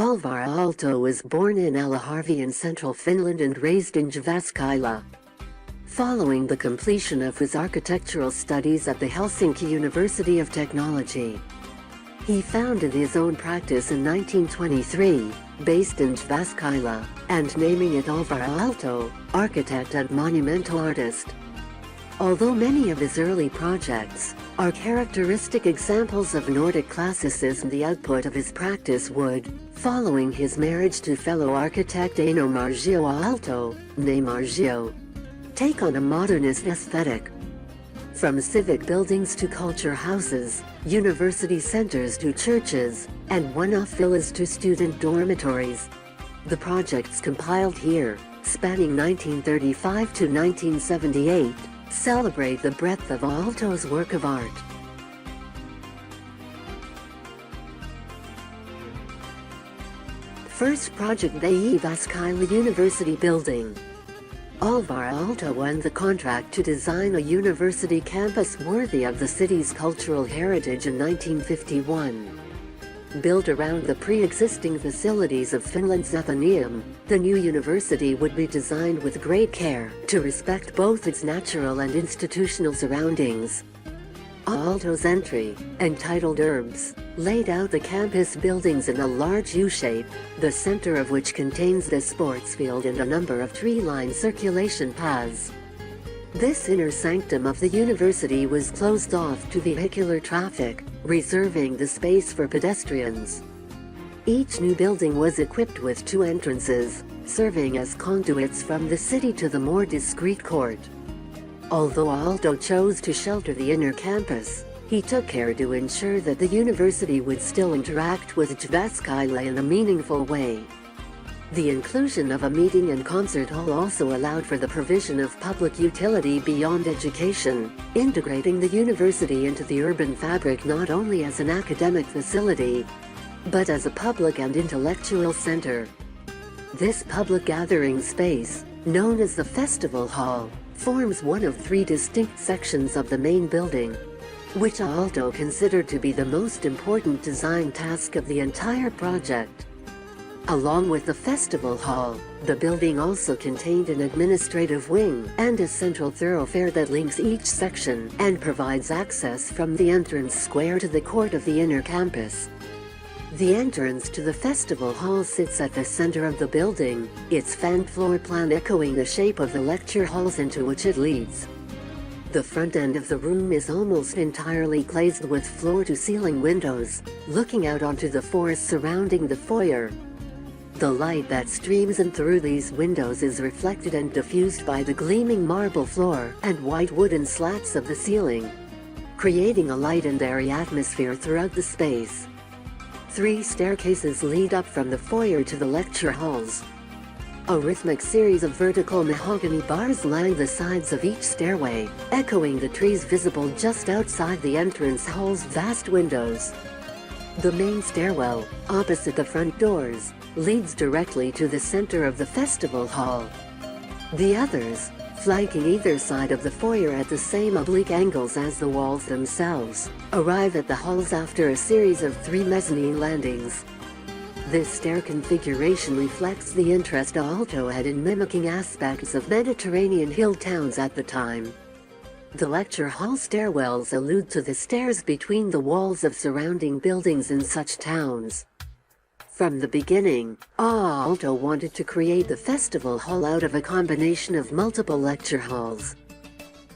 Alvar Aalto was born in Alajärvi in central Finland and raised in Jyväskylä. Following the completion of his architectural studies at the Helsinki University of Technology, he founded his own practice in 1923, based in Jyväskylä, and naming it Alvar Aalto, Architect and Monumental Artist. Although many of his early projects are characteristic examples of Nordic Classicism, the output of his practice would, following his marriage to fellow architect Aino Marsio-Aalto, née Marsio, take on a modernist aesthetic. From civic buildings to culture houses, university centers to churches, and one-off villas to student dormitories. The projects compiled here, spanning 1935 to 1978, celebrate the breadth of Aalto's work of art. First project, the Jyväskylä University building. Alvar Aalto won the contract to design a university campus worthy of the city's cultural heritage in 1951. Built around the pre-existing facilities of Finland's Athenaeum, the new university would be designed with great care to respect both its natural and institutional surroundings. Aalto's entry, entitled Urbs, laid out the campus buildings in a large U-shape, the center of which contains the sports field and a number of tree-lined circulation paths. This inner sanctum of the university was closed off to vehicular traffic, reserving the space for pedestrians. Each new building was equipped with two entrances, serving as conduits from the city to the more discreet court. Although Aalto chose to shelter the inner campus, he took care to ensure that the university would still interact with Jyväskylä in a meaningful way. The inclusion of a meeting and concert hall also allowed for the provision of public utility beyond education, integrating the university into the urban fabric not only as an academic facility, but as a public and intellectual center. This public gathering space, known as the Festival Hall, forms one of three distinct sections of the main building, which Aalto considered to be the most important design task of the entire project. Along with the festival hall, the building also contained an administrative wing and a central thoroughfare that links each section and provides access from the entrance square to the court of the inner campus. The entrance to the festival hall sits at the center of the building, its fan floor plan echoing the shape of the lecture halls into which it leads. The front end of the room is almost entirely glazed with floor-to-ceiling windows, looking out onto the forest surrounding the foyer. The light that streams in through these windows is reflected and diffused by the gleaming marble floor and white wooden slats of the ceiling, creating a light and airy atmosphere throughout the space. 3 staircases lead up from the foyer to the lecture halls. A rhythmic series of vertical mahogany bars line the sides of each stairway, echoing the trees visible just outside the entrance hall's vast windows. The main stairwell, opposite the front doors, leads directly to the center of the festival hall. The others, flanking either side of the foyer at the same oblique angles as the walls themselves, arrive at the halls after a series of 3 mezzanine landings. This stair configuration reflects the interest Aalto had in mimicking aspects of Mediterranean hill towns at the time. The lecture hall stairwells allude to the stairs between the walls of surrounding buildings in such towns. From the beginning, Aalto wanted to create the festival hall out of a combination of multiple lecture halls.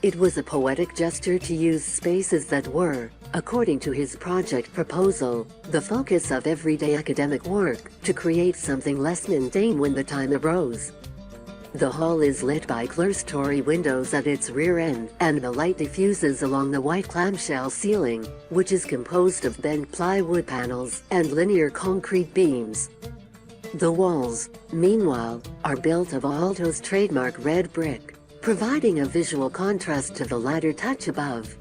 It was a poetic gesture to use spaces that were, according to his project proposal, the focus of everyday academic work, to create something less mundane when the time arose. The hall is lit by clerestory windows at its rear end, and the light diffuses along the white clamshell ceiling, which is composed of bent plywood panels and linear concrete beams. The walls, meanwhile, are built of Aalto's trademark red brick, providing a visual contrast to the lighter touch above.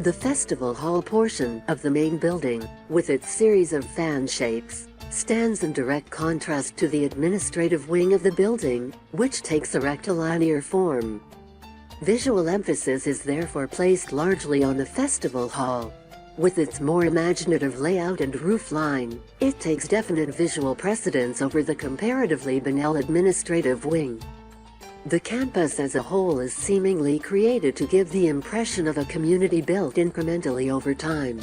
The festival hall portion of the main building, with its series of fan shapes, stands in direct contrast to the administrative wing of the building, which takes a rectilinear form. Visual emphasis is therefore placed largely on the festival hall. With its more imaginative layout and roof line, it takes definite visual precedence over the comparatively banal administrative wing. The campus as a whole is seemingly created to give the impression of a community built incrementally over time.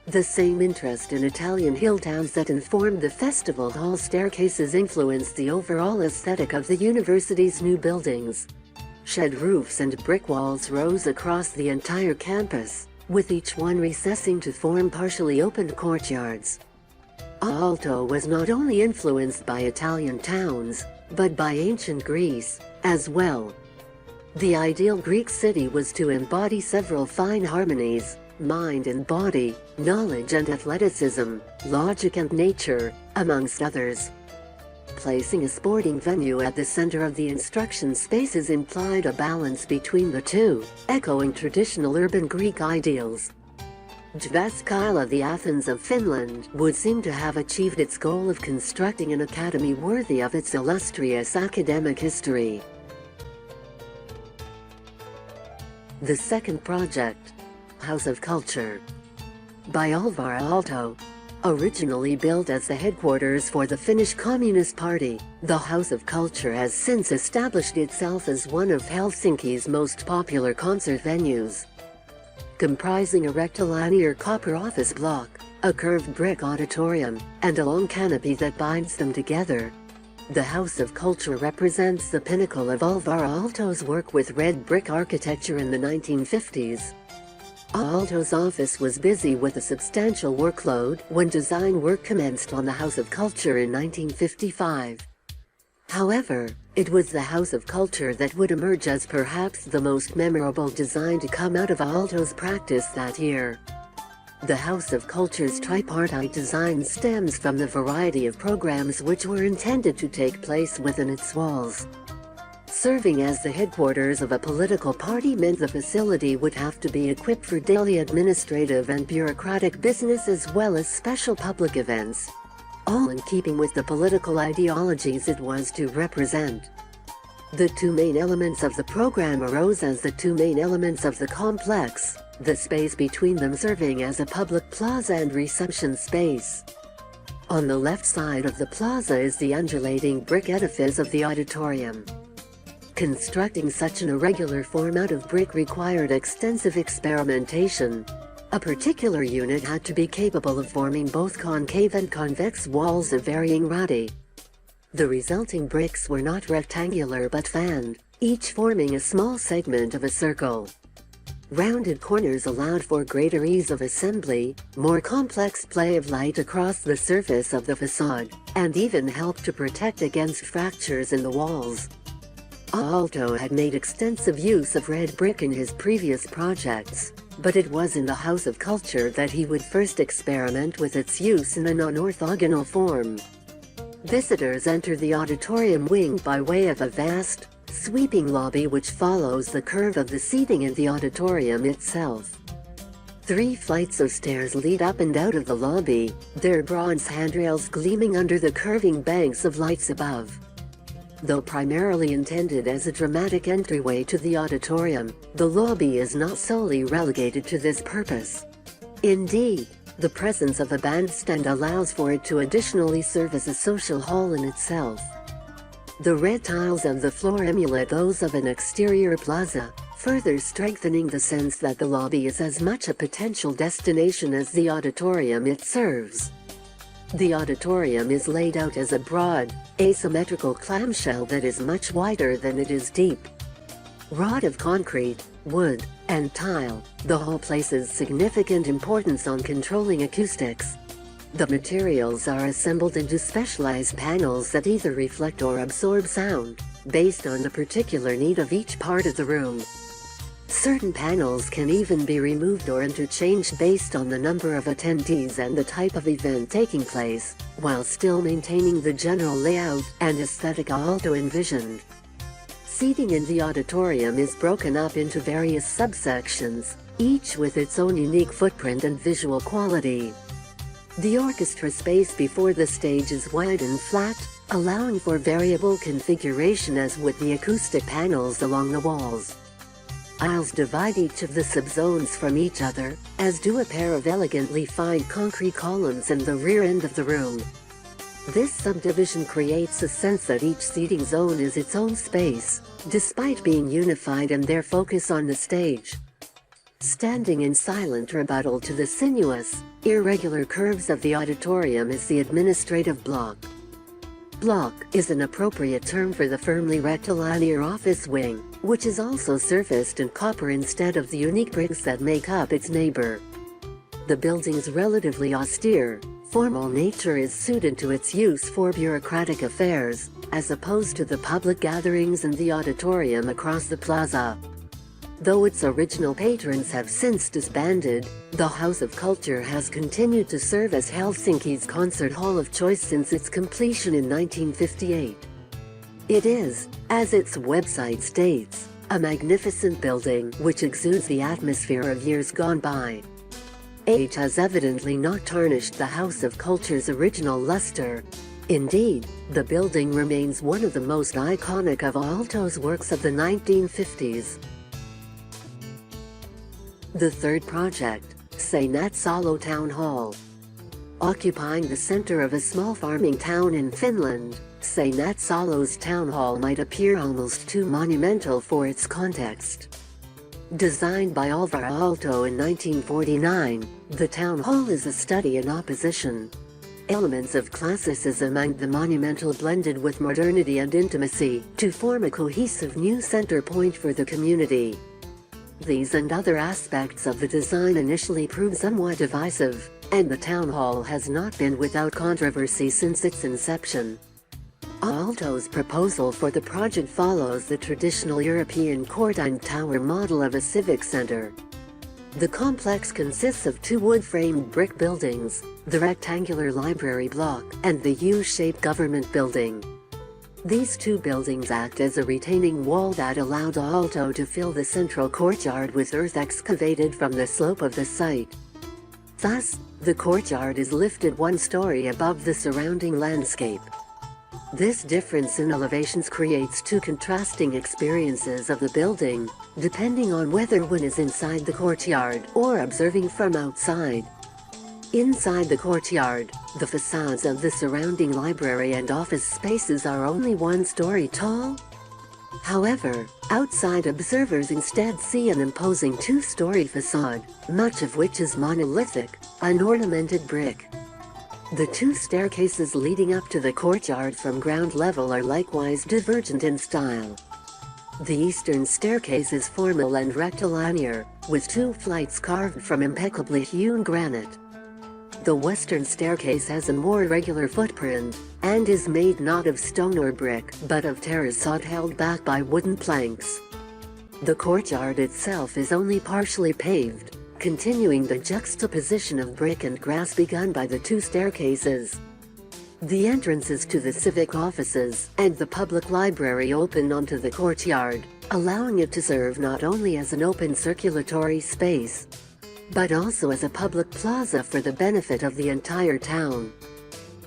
The same interest in Italian hill towns that informed the festival hall staircases influenced the overall aesthetic of the university's new buildings. Shed roofs and brick walls rose across the entire campus, with each one recessing to form partially opened courtyards. Aalto was not only influenced by Italian towns, but by ancient Greece, as well. The ideal Greek city was to embody several fine harmonies: mind and body, knowledge and athleticism, logic and nature, amongst others. Placing a sporting venue at the center of the instruction spaces implied a balance between the two, echoing traditional urban Greek ideals. Jyväskylä, the Athens of Finland, would seem to have achieved its goal of constructing an academy worthy of its illustrious academic history. The second project, House of Culture, by Alvar Aalto. Originally built as the headquarters for the Finnish Communist Party, the House of Culture has since established itself as one of Helsinki's most popular concert venues. Comprising a rectilinear copper office block, a curved brick auditorium, and a long canopy that binds them together, the House of Culture represents the pinnacle of Alvar Aalto's work with red brick architecture in the 1950s. Aalto's office was busy with a substantial workload when design work commenced on the House of Culture in 1955. However, it was the House of Culture that would emerge as perhaps the most memorable design to come out of Aalto's practice that year. The House of Culture's tripartite design stems from the variety of programs which were intended to take place within its walls. Serving as the headquarters of a political party meant the facility would have to be equipped for daily administrative and bureaucratic business as well as special public events, all in keeping with the political ideologies it was to represent. The two main elements of the program arose as the two main elements of the complex, the space between them serving as a public plaza and reception space. On the left side of the plaza is the undulating brick edifice of the auditorium. Constructing such an irregular form out of brick required extensive experimentation. A particular unit had to be capable of forming both concave and convex walls of varying radii. The resulting bricks were not rectangular but fanned, each forming a small segment of a circle. Rounded corners allowed for greater ease of assembly, more complex play of light across the surface of the facade, and even helped to protect against fractures in the walls. Aalto had made extensive use of red brick in his previous projects, but it was in the House of Culture that he would first experiment with its use in a non-orthogonal form. Visitors enter the auditorium wing by way of a vast, sweeping lobby which follows the curve of the seating in the auditorium itself. 3 flights of stairs lead up and out of the lobby, their bronze handrails gleaming under the curving banks of lights above. Though primarily intended as a dramatic entryway to the auditorium, the lobby is not solely relegated to this purpose. Indeed, the presence of a bandstand allows for it to additionally serve as a social hall in itself. The red tiles of the floor emulate those of an exterior plaza, further strengthening the sense that the lobby is as much a potential destination as the auditorium it serves. The auditorium is laid out as a broad, asymmetrical clamshell that is much wider than it is deep. Wrought of concrete, wood, and tile, the hall places significant importance on controlling acoustics. The materials are assembled into specialized panels that either reflect or absorb sound, based on the particular need of each part of the room. Certain panels can even be removed or interchanged based on the number of attendees and the type of event taking place, while still maintaining the general layout and aesthetic Aalto envisioned. Seating in the auditorium is broken up into various subsections, each with its own unique footprint and visual quality. The orchestra space before the stage is wide and flat, allowing for variable configuration as with the acoustic panels along the walls. Aisles divide each of the subzones from each other, as do a pair of elegantly fined concrete columns in the rear end of the room. This subdivision creates a sense that each seating zone is its own space, despite being unified in their focus on the stage. Standing in silent rebuttal to the sinuous, irregular curves of the auditorium is the administrative block. Block is an appropriate term for the firmly rectilinear office wing, which is also surfaced in copper instead of the unique bricks that make up its neighbor. The building's relatively austere, formal nature is suited to its use for bureaucratic affairs, as opposed to the public gatherings in the auditorium across the plaza. Though its original patrons have since disbanded, the House of Culture has continued to serve as Helsinki's concert hall of choice since its completion in 1958. It is, as its website states, a magnificent building which exudes the atmosphere of years gone by. Age has evidently not tarnished the House of Culture's original luster. Indeed, the building remains one of the most iconic of Aalto's works of the 1950s. The third project, Seinäjoki Town Hall. Occupying the center of a small farming town in Finland, Seinäjoki's town hall might appear almost too monumental for its context. Designed by Alvar Aalto in 1949, the town hall is a study in opposition. Elements of classicism and the monumental blended with modernity and intimacy to form a cohesive new center point for the community. These and other aspects of the design initially proved somewhat divisive, and the town hall has not been without controversy since its inception. Aalto's proposal for the project follows the traditional European court and tower model of a civic center. The complex consists of two wood-framed brick buildings, the rectangular library block and the U-shaped government building. These two buildings act as a retaining wall that allowed Aalto to fill the central courtyard with earth excavated from the slope of the site. Thus, the courtyard is lifted one story above the surrounding landscape. This difference in elevations creates two contrasting experiences of the building, depending on whether one is inside the courtyard or observing from outside. Inside the courtyard, the facades of the surrounding library and office spaces are only one story tall. However, outside observers instead see an imposing two-story facade, much of which is monolithic, unornamented brick. The two staircases leading up to the courtyard from ground level are likewise divergent in style. The eastern staircase is formal and rectilinear, with two flights carved from impeccably hewn granite. The western staircase has a more regular footprint, and is made not of stone or brick but of terracotta held back by wooden planks. The courtyard itself is only partially paved, continuing the juxtaposition of brick and grass begun by the two staircases. The entrances to the civic offices and the public library open onto the courtyard, allowing it to serve not only as an open circulatory space, but also as a public plaza for the benefit of the entire town.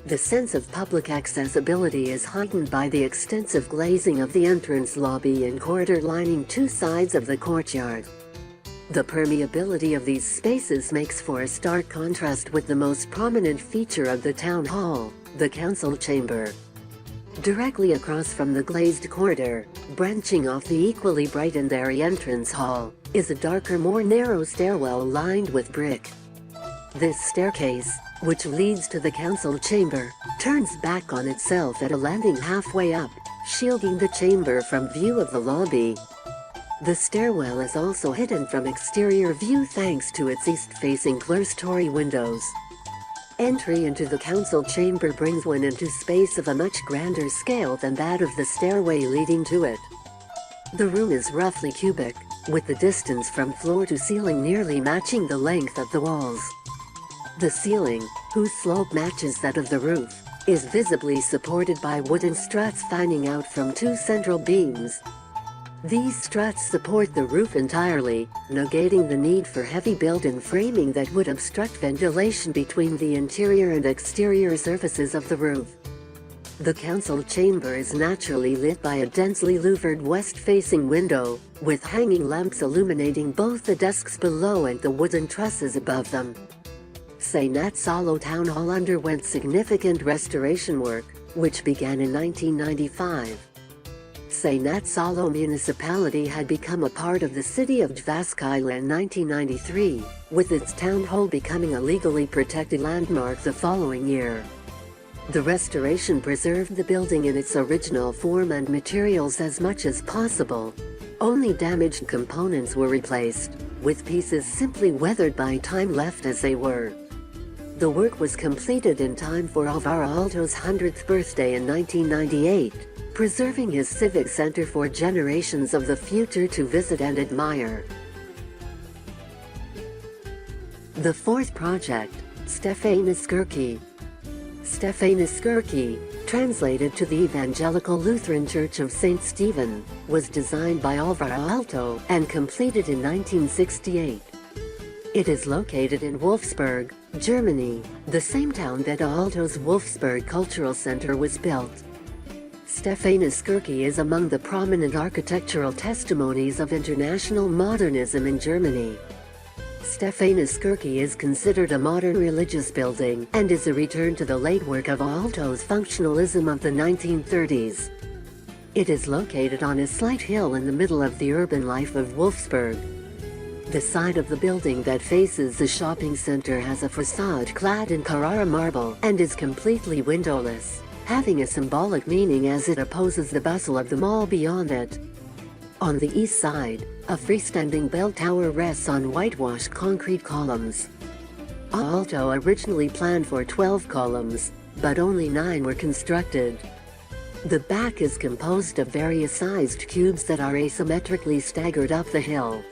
The sense of public accessibility is heightened by the extensive glazing of the entrance lobby and corridor lining two sides of the courtyard. The permeability of these spaces makes for a stark contrast with the most prominent feature of the town hall, the council chamber. Directly across from the glazed corridor, branching off the equally bright and airy entrance hall, is a darker, more narrow stairwell lined with brick. This staircase, which leads to the council chamber, turns back on itself at a landing halfway up, shielding the chamber from view of the lobby. The stairwell is also hidden from exterior view thanks to its east-facing clerestory windows. Entry into the council chamber brings one into space of a much grander scale than that of the stairway leading to it. The room is roughly cubic, with the distance from floor to ceiling nearly matching the length of the walls. The ceiling, whose slope matches that of the roof, is visibly supported by wooden struts fanning out from two central beams. These struts support the roof entirely, negating the need for heavy built-in framing that would obstruct ventilation between the interior and exterior surfaces of the roof. The council chamber is naturally lit by a densely louvered west-facing window, with hanging lamps illuminating both the desks below and the wooden trusses above them. Seinäjoki Town Hall underwent significant restoration work, which began in 1995. Seinäjoki municipality had become a part of the city of Jyväskylä in 1993, with its town hall becoming a legally protected landmark the following year. The restoration preserved the building in its original form and materials as much as possible. Only damaged components were replaced, with pieces simply weathered by time left as they were. The work was completed in time for Alvar Aalto's 100th birthday in 1998, preserving his civic center for generations of the future to visit and admire. The fourth project, Stephanskirche. Stephanskirche, translated to the Evangelical Lutheran Church of St. Stephen, was designed by Alvar Aalto and completed in 1968. It is located in Wolfsburg, Germany, the same town that Aalto's Wolfsburg Cultural Center was built. Stephanskirche is among the prominent architectural testimonies of international modernism in Germany. Stephanskirche is considered a modern religious building and is a return to the late work of Aalto's functionalism of the 1930s. It is located on a slight hill in the middle of the urban life of Wolfsburg. The side of the building that faces the shopping center has a facade clad in Carrara marble and is completely windowless, having a symbolic meaning as it opposes the bustle of the mall beyond it. On the east side, a freestanding bell tower rests on whitewashed concrete columns. Aalto originally planned for 12 columns, but only 9 were constructed. The back is composed of various sized cubes that are asymmetrically staggered up the hill.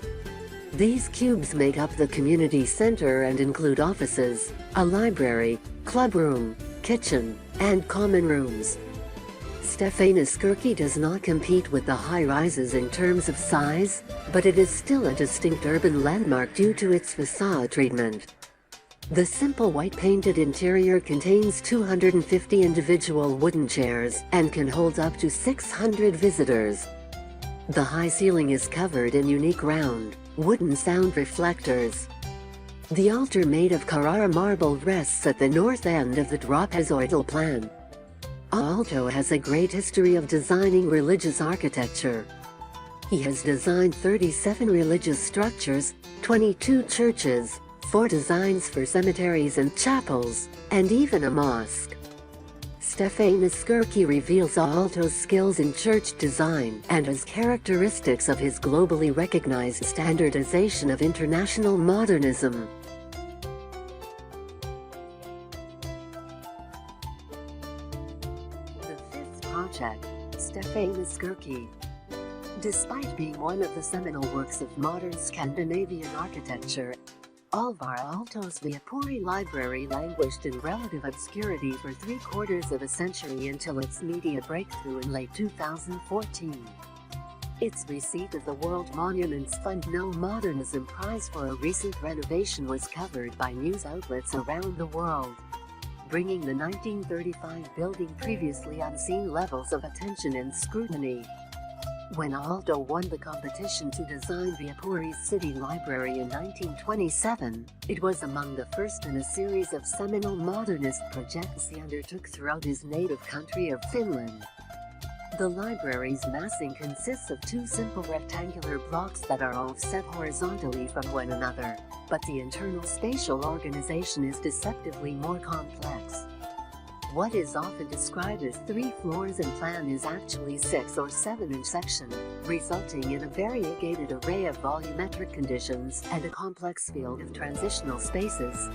These cubes make up the community center and include offices, a library, clubroom, kitchen, and common rooms. Stephanskirche does not compete with the high-rises in terms of size, but it is still a distinct urban landmark due to its facade treatment. The simple white-painted interior contains 250 individual wooden chairs and can hold up to 600 visitors. The high ceiling is covered in unique round, wooden sound reflectors. The altar made of Carrara marble rests at the north end of the trapezoidal plan. Aalto has a great history of designing religious architecture. He has designed 37 religious structures, 22 churches, 4 designs for cemeteries and chapels, and even a mosque. Stephanskirche reveals Aalto's skills in church design and his characteristics of his globally recognized standardization of international modernism. Project, Stephanskirche. Despite being one of the seminal works of modern Scandinavian architecture, Alvar Aalto's Pori Library languished in relative obscurity for 3/4 of a century until its media breakthrough in late 2014. Its receipt of the World Monuments Fund No Modernism Prize for a recent renovation was covered by news outlets around the world, bringing the 1935 building previously unseen levels of attention and scrutiny. When Aalto won the competition to design Pori's city library in 1927, it was among the first in a series of seminal modernist projects he undertook throughout his native country of Finland. The library's massing consists of 2 simple rectangular blocks that are offset horizontally from one another, but the internal spatial organization is deceptively more complex. What is often described as 3 floors in plan is actually 6 or 7 in section, resulting in a variegated array of volumetric conditions and a complex field of transitional spaces.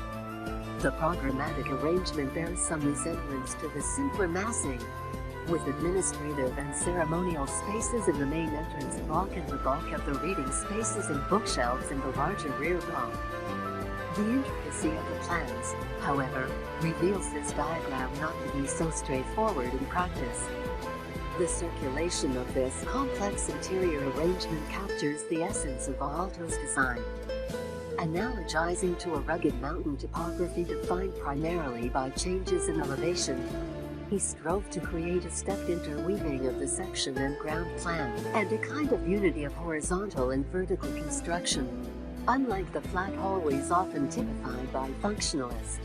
The programmatic arrangement bears some resemblance to the simpler massing, with administrative and ceremonial spaces in the main entrance block and the bulk of the reading spaces and bookshelves in the larger rear block. The intricacy of the plans, however, reveals this diagram not to be so straightforward in practice. The circulation of this complex interior arrangement captures the essence of Aalto's design. Analogizing to a rugged mountain topography defined primarily by changes in elevation, He strove to create a stepped interweaving of the section and ground plan, and a kind of unity of horizontal and vertical construction, unlike the flat hallways often typified by functionalist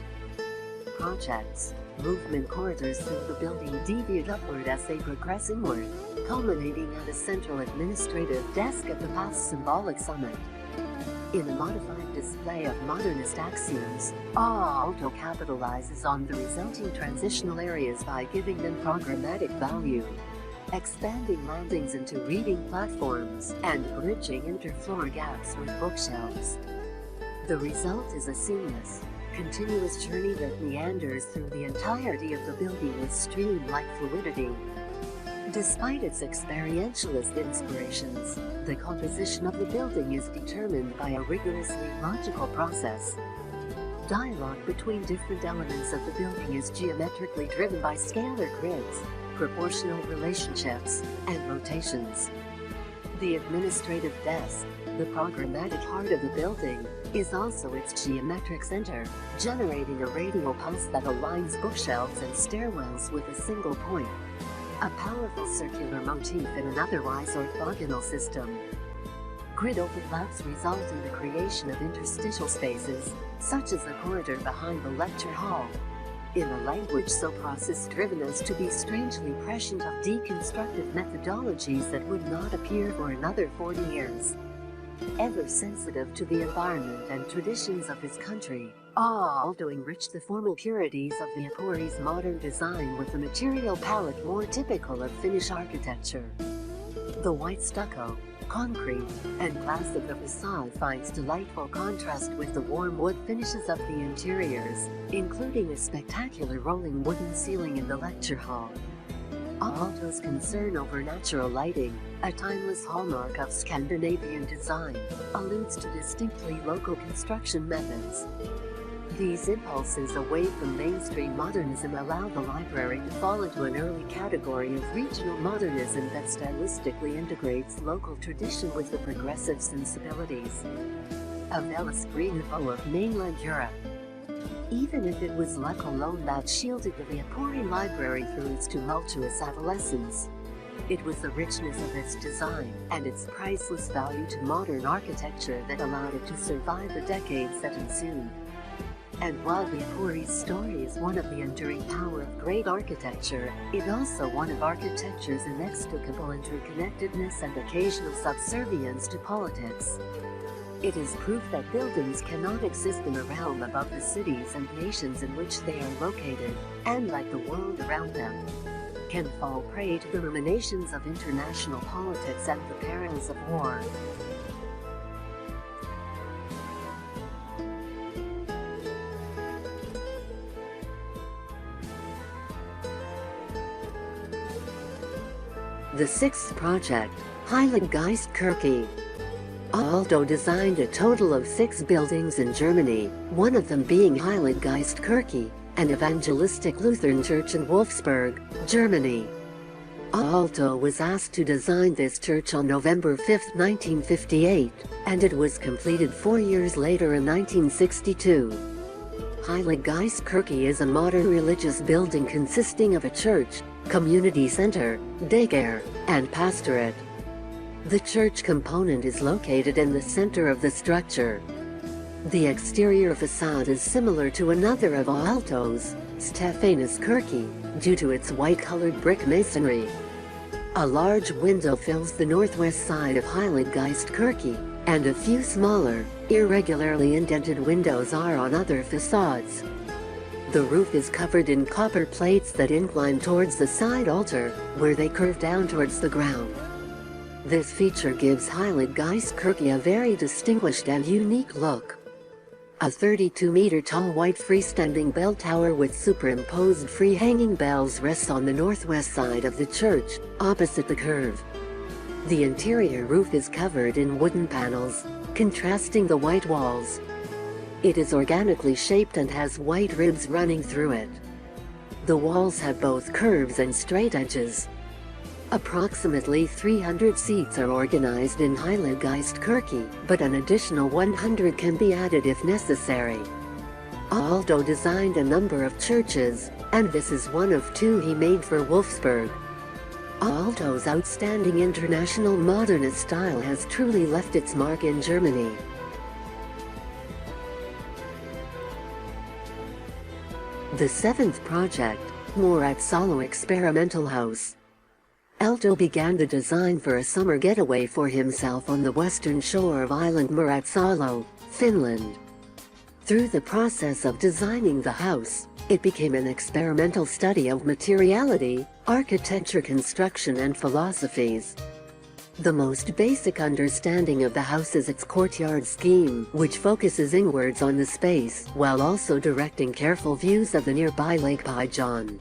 projects. Movement corridors through the building deviate upward as they progress inward, culminating at a central administrative desk at the path's symbolic summit. In a modified display of modernist axioms, Aalto capitalizes on the resulting transitional areas by giving them programmatic value, expanding landings into reading platforms, and bridging interfloor gaps with bookshelves. The result is a seamless, continuous journey that meanders through the entirety of the building with stream-like fluidity. Despite its experientialist inspirations, the composition of the building is determined by a rigorously logical process. Dialogue between different elements of the building is geometrically driven by scalar grids, proportional relationships, and rotations. The administrative desk, the programmatic heart of the building, is also its geometric center, generating a radial pulse that aligns bookshelves and stairwells with a single point. A powerful circular motif in an otherwise orthogonal system. Grid overlaps result in the creation of interstitial spaces, such as the corridor behind the lecture hall. In a language so process-driven as to be strangely prescient of deconstructive methodologies that would not appear for another 40 years. Ever sensitive to the environment and traditions of his country, Aalto enriched the formal purities of the Pori's modern design with a material palette more typical of Finnish architecture. The white stucco, concrete, and glass of the facade finds delightful contrast with the warm wood finishes of the interiors, including a spectacular rolling wooden ceiling in the lecture hall. Aalto's concern over natural lighting, a timeless hallmark of Scandinavian design, alludes to distinctly local construction methods. These impulses away from mainstream modernism allow the library to fall into an early category of regional modernism that stylistically integrates local tradition with the progressive sensibilities of l'esprit nouveau of mainland Europe. Even if it was luck alone that shielded the Pori Library through its tumultuous adolescence, it was the richness of its design and its priceless value to modern architecture that allowed it to survive the decades that ensued. And while the Pori's story is one of the enduring power of great architecture, it also one of architecture's inextricable interconnectedness and occasional subservience to politics. It is proof that buildings cannot exist in a realm above the cities and nations in which they are located, and like the world around them, can fall prey to the ruminations of international politics and the perils of war. The sixth project, Highlandgeist Kirke. Aalto designed a total of 6 buildings in Germany, one of them being Highlandgeist Kirke, an evangelistic Lutheran church in Wolfsburg, Germany. Aalto was asked to design this church on November 5, 1958, and it was completed 4 years later in 1962. Highlandgeist Kirke is a modern religious building consisting of a church, community center, daycare, and pastorate. The church component is located in the center of the structure. The exterior facade is similar to another of Aalto's, Stephanskirche, due to its white-colored brick masonry. A large window fills the northwest side of Highlandgeist Kirke, and a few smaller, irregularly indented windows are on other facades. The roof is covered in copper plates that incline towards the side altar, where they curve down towards the ground. This feature gives Highlandgeist Kirke a very distinguished and unique look. A 32-meter-tall white freestanding bell tower with superimposed free-hanging bells rests on the northwest side of the church, opposite the curve. The interior roof is covered in wooden panels, contrasting the white walls. It is organically shaped and has white ribs running through it. The walls have both curves and straight edges. Approximately 300 seats are organized in Highlandgeist Kirke, but an additional 100 can be added if necessary. Aalto designed a number of churches, and this is one of two he made for Wolfsburg. Aalto's outstanding international modernist style has truly left its mark in Germany. The seventh project, Murat Salo Experimental House. Aalto began the design for a summer getaway for himself on the western shore of island Murat Salo, Finland. Through the process of designing the house, it became an experimental study of materiality, architecture, construction, and philosophies. The most basic understanding of the house is its courtyard scheme, which focuses inwards on the space, while also directing careful views of the nearby Lake Pigeon.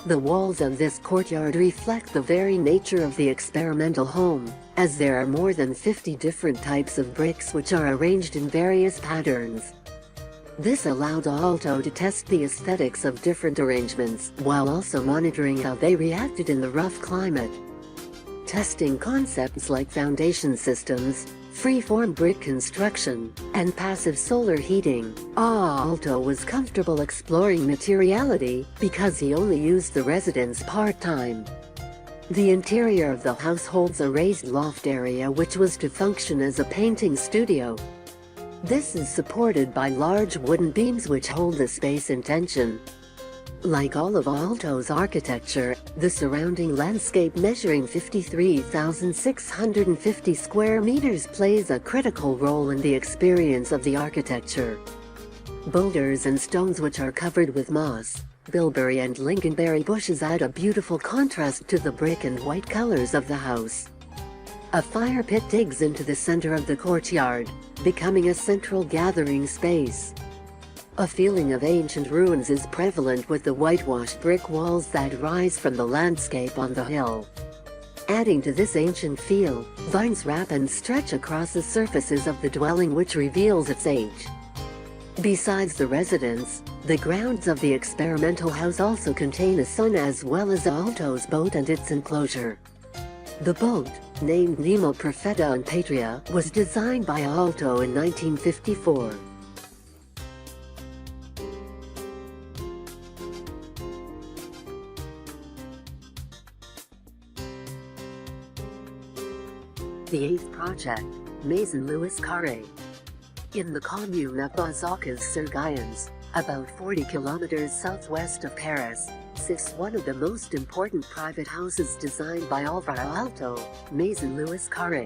The walls of this courtyard reflect the very nature of the experimental home, as there are more than 50 different types of bricks which are arranged in various patterns. This allowed Aalto to test the aesthetics of different arrangements, while also monitoring how they reacted in the rough climate. Testing concepts like foundation systems, free-form brick construction, and passive solar heating, Aalto was comfortable exploring materiality because he only used the residence part-time. The interior of the house holds a raised loft area which was to function as a painting studio. This is supported by large wooden beams which hold the space in tension. Like all of Aalto's architecture, the surrounding landscape measuring 53,650 square meters plays a critical role in the experience of the architecture. Boulders and stones which are covered with moss, bilberry and lingonberry bushes add a beautiful contrast to the brick and white colors of the house. A fire pit digs into the center of the courtyard, becoming a central gathering space. A feeling of ancient ruins is prevalent with the whitewashed brick walls that rise from the landscape on the hill. Adding to this ancient feel, vines wrap and stretch across the surfaces of the dwelling which reveals its age. Besides the residence, the grounds of the experimental house also contain a sauna as well as Aalto's boat and its enclosure. The boat, named Nemo Profeta and Patria, was designed by Aalto in 1954. The eighth project, Maison Louis Carre. In the commune of Bazouges-sur-Guyans, about 40 kilometers southwest of Paris, sits one of the most important private houses designed by Alvar Aalto, Maison Louis Carre.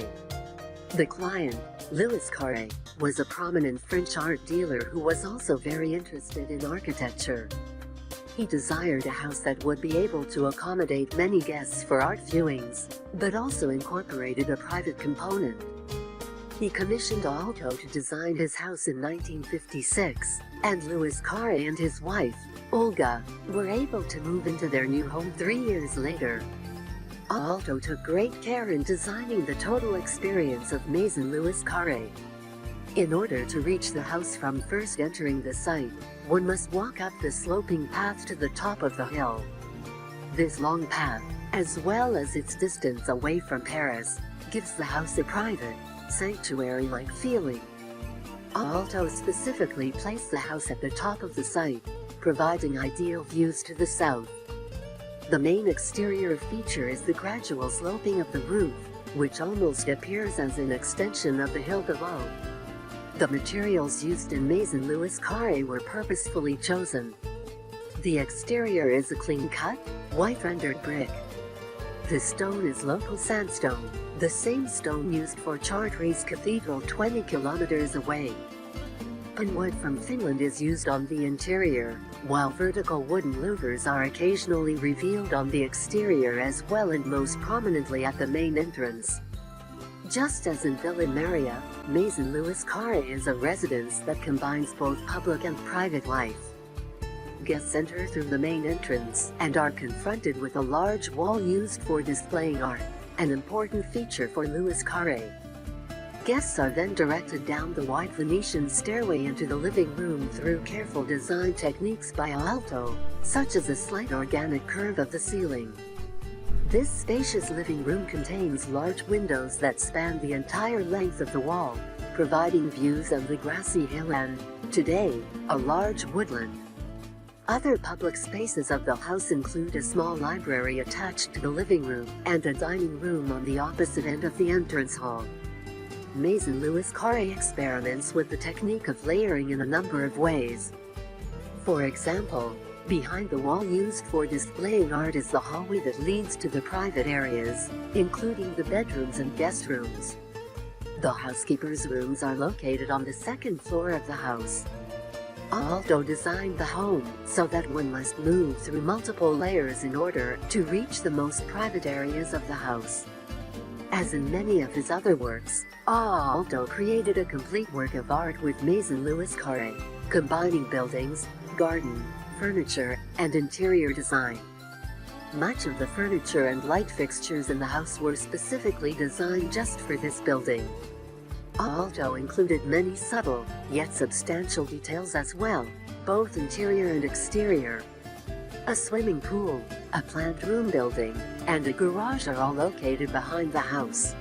The client, Louis Carre, was a prominent French art dealer who was also very interested in architecture. He desired a house that would be able to accommodate many guests for art viewings, but also incorporated a private component. He commissioned Aalto to design his house in 1956, and Louis Carre and his wife, Olga, were able to move into their new home 3 years later. Aalto took great care in designing the total experience of Maison Louis Carre. In order to reach the house from first entering the site, one must walk up the sloping path to the top of the hill. This long path, as well as its distance away from Paris, gives the house a private, sanctuary-like feeling. Aalto specifically placed the house at the top of the site, providing ideal views to the south. The main exterior feature is the gradual sloping of the roof, which almost appears as an extension of the hill below. The materials used in Maison Louis Carre were purposefully chosen. The exterior is a clean-cut, white-rendered brick. The stone is local sandstone, the same stone used for Chartres Cathedral 20 kilometers away. Pine wood from Finland is used on the interior, while vertical wooden louvers are occasionally revealed on the exterior as well and most prominently at the main entrance. Just as in Villa Maria, Maison Louis Carre is a residence that combines both public and private life. Guests enter through the main entrance and are confronted with a large wall used for displaying art, an important feature for Louis Carre. Guests are then directed down the wide Venetian stairway into the living room through careful design techniques by Aalto, such as a slight organic curve of the ceiling. This spacious living room contains large windows that span the entire length of the wall, providing views of the grassy hill and, today, a large woodland. Other public spaces of the house include a small library attached to the living room and a dining room on the opposite end of the entrance hall. Maison Louis Carre experiments with the technique of layering in a number of ways. For example, behind the wall used for displaying art is the hallway that leads to the private areas, including the bedrooms and guest rooms. The housekeeper's rooms are located on the second floor of the house. Aalto designed the home so that one must move through multiple layers in order to reach the most private areas of the house. As in many of his other works, Aalto created a complete work of art with Maison Louis Carre, combining buildings, garden, furniture, and interior design. Much of the furniture and light fixtures in the house were specifically designed just for this building. Aalto included many subtle, yet substantial details as well, both interior and exterior. A swimming pool, a plant room building, and a garage are all located behind the house.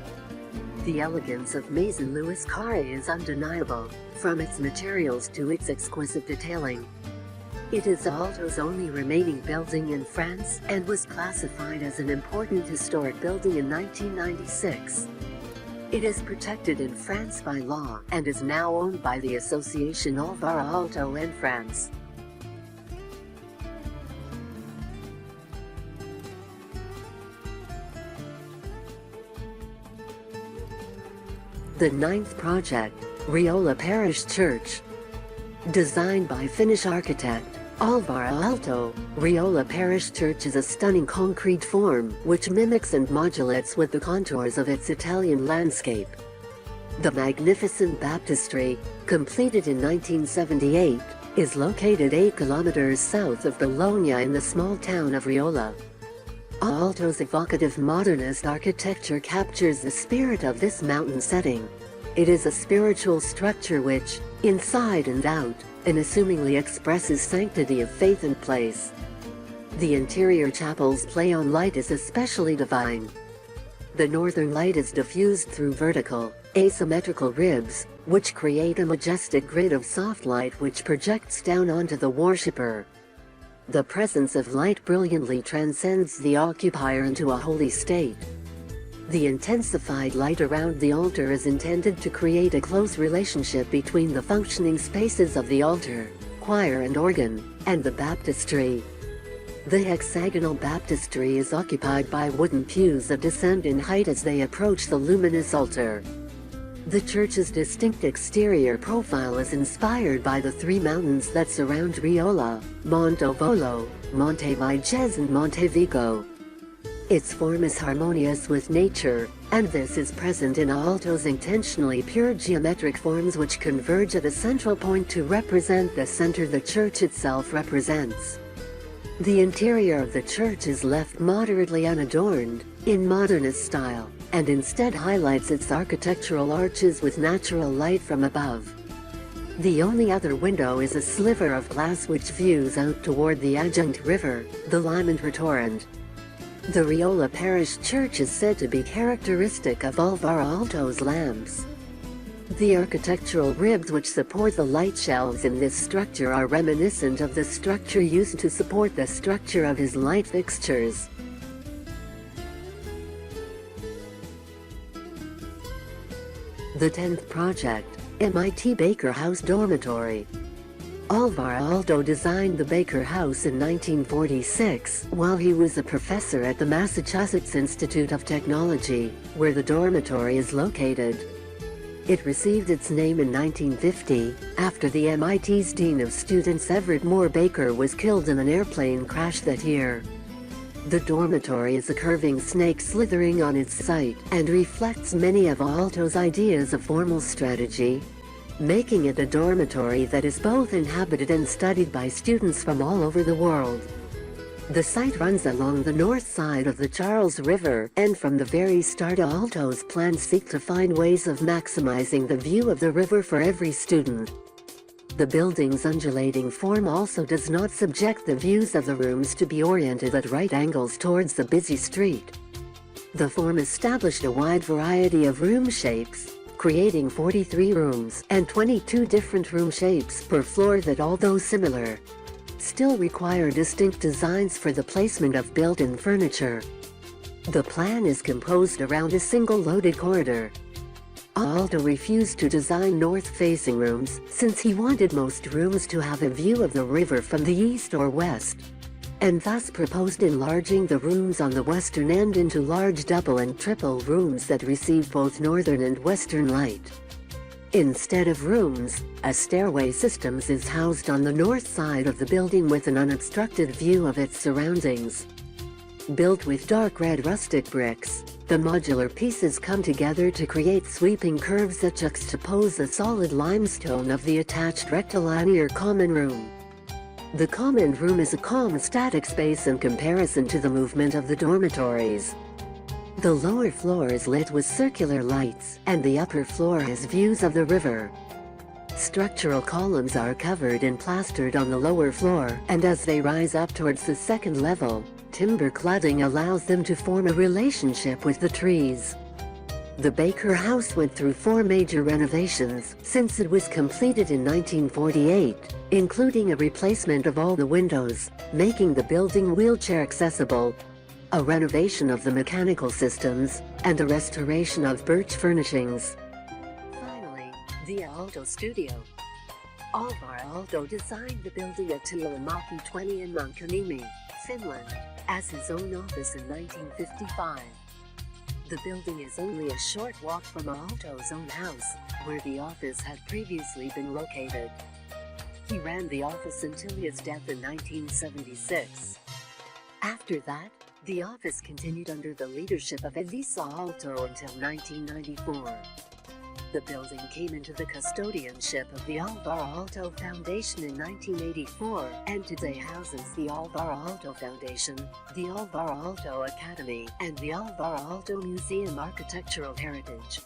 The elegance of Maison Louis Carre is undeniable, from its materials to its exquisite detailing. It is Aalto's only remaining building in France and was classified as an important historic building in 1996. It is protected in France by law and is now owned by the Association Alvar Aalto in France. The ninth project, Riola Parish Church. Designed by Finnish architect Alvar Aalto, Riola Parish Church is a stunning concrete form which mimics and modulates with the contours of its Italian landscape. The magnificent baptistry, completed in 1978, is located 8 kilometers south of Bologna in the small town of Riola. Aalto's evocative modernist architecture captures the spirit of this mountain setting. It is a spiritual structure which, inside and out, unassumingly expresses sanctity of faith and place. The interior chapel's play on light is especially divine. The northern light is diffused through vertical, asymmetrical ribs, which create a majestic grid of soft light which projects down onto the worshipper. The presence of light brilliantly transcends the occupier into a holy state. The intensified light around the altar is intended to create a close relationship between the functioning spaces of the altar, choir and organ, and the baptistry. The hexagonal baptistry is occupied by wooden pews that descend in height as they approach the luminous altar. The church's distinct exterior profile is inspired by the three mountains that surround Riola, Monte Volo, Monte Vigez and Monte Vico. Its form is harmonious with nature, and this is present in Aalto's intentionally pure geometric forms which converge at a central point to represent the center the church itself represents. The interior of the church is left moderately unadorned, in modernist style, and instead highlights its architectural arches with natural light from above. The only other window is a sliver of glass which views out toward the adjunct river, the Limantra torrent. The Riola Parish Church is said to be characteristic of Alvar Aalto's lamps. The architectural ribs which support the light shelves in this structure are reminiscent of the structure used to support the structure of his light fixtures. The 10th project, MIT Baker House Dormitory. Alvar Aalto designed the Baker House in 1946 while he was a professor at the Massachusetts Institute of Technology, where the dormitory is located. It received its name in 1950, after the MIT's Dean of Students Everett Moore Baker was killed in an airplane crash that year. The dormitory is a curving snake slithering on its site and reflects many of Aalto's ideas of formal strategy, making it a dormitory that is both inhabited and studied by students from all over the world. The site runs along the north side of the Charles River, and from the very start Aalto's plans seek to find ways of maximizing the view of the river for every student. The building's undulating form also does not subject the views of the rooms to be oriented at right angles towards the busy street. The form established a wide variety of room shapes, creating 43 rooms and 22 different room shapes per floor that, although similar, still require distinct designs for the placement of built-in furniture. The plan is composed around a single loaded corridor. Aalto refused to design north-facing rooms since he wanted most rooms to have a view of the river from the east or west, and thus proposed enlarging the rooms on the western end into large double and triple rooms that receive both northern and western light. Instead of rooms, a stairway system is housed on the north side of the building with an unobstructed view of its surroundings. Built with dark red rustic bricks, the modular pieces come together to create sweeping curves that juxtapose the solid limestone of the attached rectilinear common room. The common room is a calm static space in comparison to the movement of the dormitories. The lower floor is lit with circular lights, and the upper floor has views of the river. Structural columns are covered and plastered on the lower floor, and as they rise up towards the second level, timber cladding allows them to form a relationship with the trees. The Baker House went through 4 major renovations since it was completed in 1948, including a replacement of all the windows, making the building wheelchair accessible, a renovation of the mechanical systems, and a restoration of birch furnishings. Finally, the Aalto Studio. Alvar Aalto designed the building at Tuulimaaki 20 in Mankaniemi, Finland, as his own office in 1955. The building is only a short walk from Aalto's own house, where the office had previously been located. He ran the office until his death in 1976. After that, the office continued under the leadership of Elisa Aalto until 1994. The building came into the custodianship of the Alvar Aalto Foundation in 1984, and today houses the Alvar Aalto Foundation, the Alvar Aalto Academy, and the Alvar Aalto Museum Architectural Heritage.